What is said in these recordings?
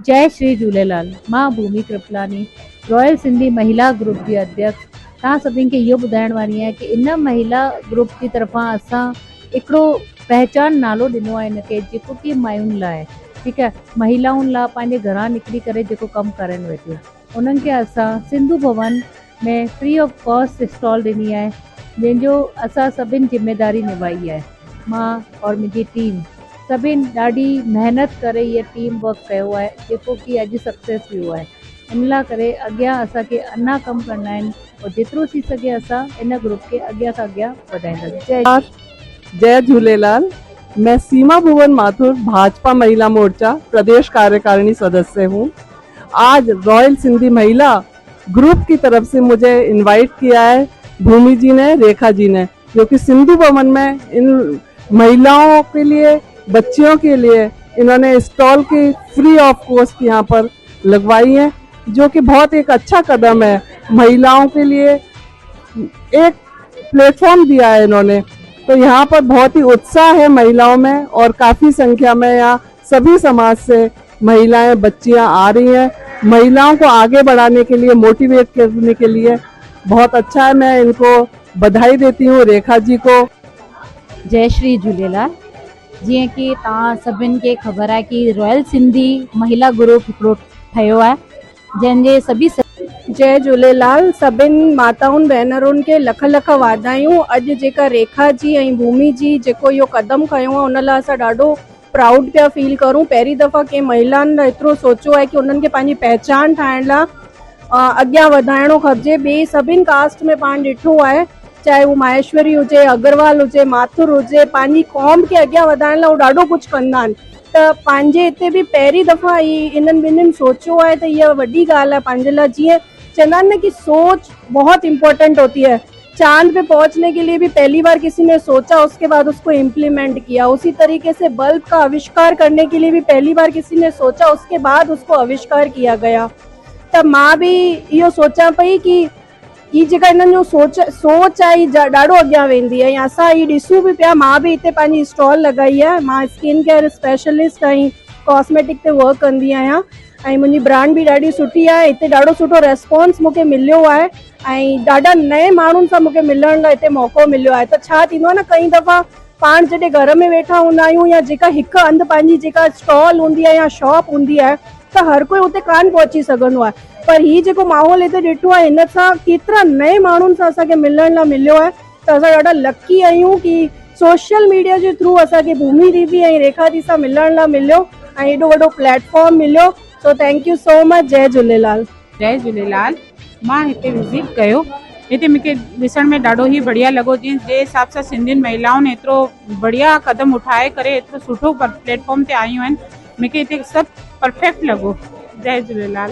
जय श्री झूलेलाल। मां भूमि कृपलानी, रॉयल सिंधी महिला ग्रुप की अध्यक्ष। तव्हां सभिनी खे इहो ॿुधाइण वारी आहियां कि इन महिला ग्रुप की तरफ़ां असां हिकिड़ो पहचान नालो ॾिनो आहे हिनखे, जेको कि मायुनि लाइ, ठीकु आहे, महिलाउनि लाइ पंहिंजे घरां निकिरी करे जेको कमु करनि वेठियूं, उन्हनि खे असां सिंधु भवन में फ्री ऑफ कॉस्ट स्टॉल ॾिनी आहे, जंहिंजो असां सभिनी ज़िम्मेदारी निभाई आहे। मां और मुंहिंजी टीम सभिनी ॾाढी महिनत करे इहा टीम वर्क कयो आहे, जेको कि अॼु सक्सेस वियो आहे। इन लाइ करे अॻियां असांखे अञा कमु करणा आहिनि और जेतिरो थी सघे असां इन ग्रुप खे अॻियां खां अॻियां वधाईंदासीं। जय झूलेलाल। मैं सीमा भुवन माथुर, भाजपा महिला मोर्चा प्रदेश कार्यकारिणी सदस्य हूँ। आज रॉयल सिंधी महिला ग्रुप की तरफ से मुझे इनवाइट किया है भूमि जी ने, रेखा जी ने, जो कि सिंधु भवन में इन महिलाओं के लिए, बच्चियों के लिए इन्होंने स्टॉल की फ्री ऑफ कॉस्ट यहाँ पर लगवाई है, जो कि बहुत एक अच्छा कदम है। महिलाओं के लिए एक प्लेटफॉर्म दिया है इन्होंने, तो यहाँ पर बहुत ही उत्साह है महिलाओं में और काफ़ी संख्या में यहाँ सभी समाज से महिलाएं, बच्चियां आ रही हैं। महिलाओं को आगे बढ़ाने के लिए, मोटिवेट करने के लिए बहुत अच्छा है। मैं इनको बधाई देती हूँ, रेखा जी को। जय श्री झूलेलाल। जीअं कि तव्हां सभिनि खे ख़बर आहे कि रॉयल सिंधी महिला ग्रुप हिकिड़ो ठहियो आहे, जंहिंजे सभी जय झूलेलाल। सभिनी माताउनि भेनरुनि खे लख लख वाधायूं। अॼु जेका रेखा जी ऐं भूमि जी जेको इहो कदम खयो आहे, उन लाइ असां ॾाढो प्राउड पिया फील करूं। पहिरीं दफ़ा कंहिं महिलाउनि लाइ एतिरो सोचियो आहे कि उन्हनि खे पंहिंजी पहचान ठाहिण लाइ अॻियां वधाइणो खपिजे। ॿिए सभिनी कास्ट में पाण ॾिठो आहे, चाहे वो माहेश्वरी हुजे, अग्रवाल हुजे, माथुर हुजे, पंहिंजी क़ौम खे अॻियां वधाइण लाइ उहो ॾाढो कुझु कंदा आहिनि। त पंहिंजे हिते बि पहिरीं दफ़ा इन्हनि ॿिन्हिनि सोचियो आहे, त इहा वॾी ॻाल्हि आहे पंहिंजे लाइ। जीअं चंदा है कि सोच बहुत इम्पोर्टेंट होती है। चांद पे पहुंचने के लिए भी पहली बार किसी ने सोचा, उसके बाद उसको इम्प्लीमेंट किया। उसी तरीके से बल्ब का आविष्कार करने के लिए भी पहली बार किसी ने सोचा, उसके बाद उसको आविष्कार किया गया। तब मां भी इहो सोचा पई कि ई जेका इन्हनि जो सोच आहे ॾाढो अॻियां वेंदी आहे। असां ई ॾिसूं बि पिया। मां बि हिते पंहिंजी स्टॉल लॻाई आहे। मां स्किन केयर स्पेशलिस्ट ऐं कॉस्मेटिक ते वर्क कंदी आहियां ऐं मुंहिंजी ब्रांड बि ॾाढी सुठी आहे। हिते ॾाढो सुठो रेस्पॉन्स मूंखे मिलियो आहे ऐं ॾाढा नए माण्हुनि सां मूंखे मिलण लाइ हिते मौक़ो मिलियो आहे। त छा थींदो आहे न, कई दफ़ा पाण जॾहिं घर में वेठा हूंदा आहियूं या जेका हिकु हंधि पंहिंजी जेका स्टॉल हूंदी आहे या शॉप हूंदी आहे, त हर कोई उते कान पहुची सघंदो आहे। पर हीउ जेको माहौल हिते ॾिठो आहे, हिन सां केतिरा नए माण्हुनि सां असांखे मिलण लाइ मिलियो आहे। त असां ॾाढा लकी आहियूं कि सोशल मीडिया जे थ्रू असांखे भूमि दीदी ऐं रेखा जी सां मिलण लाइ मिलियो ऐं एॾो वॾो प्लेटफॉर्म मिलियो। So thank you so much. जय झूलेलाल। जय झूलेलाल। मां हिते विज़िट कयो, हिते मूंखे ॾिसण में ॾाढो ई बढ़िया लॻो। जे हिसाब सां सिंधियुनि महिलाउनि एतिरो बढ़िया कदम उठाए करे एतिरो सुठो प्लेटफॉर्म ते आयूं आहिनि, मूंखे हिते सभु परफेक्ट लॻो। जय झूलेलाल।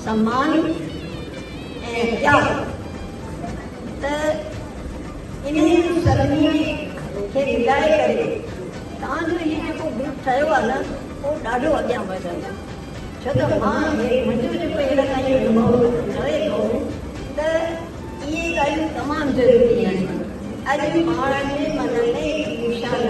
सम्मान ऐं त्याग, त इन्हनि सभिनी खे मिलाए करे तव्हांजो हीउ जेको ग्रुप ठहियो आहे न, उहो ॾाढो अॻियां वधंदो। छो त मुंहिंजो जेको अहिड़ा ताईं अनुभव रहे थो, त इहे ॻाल्हियूं तमामु ज़रूरी आहिनि। अॼु पाण में मन में निशान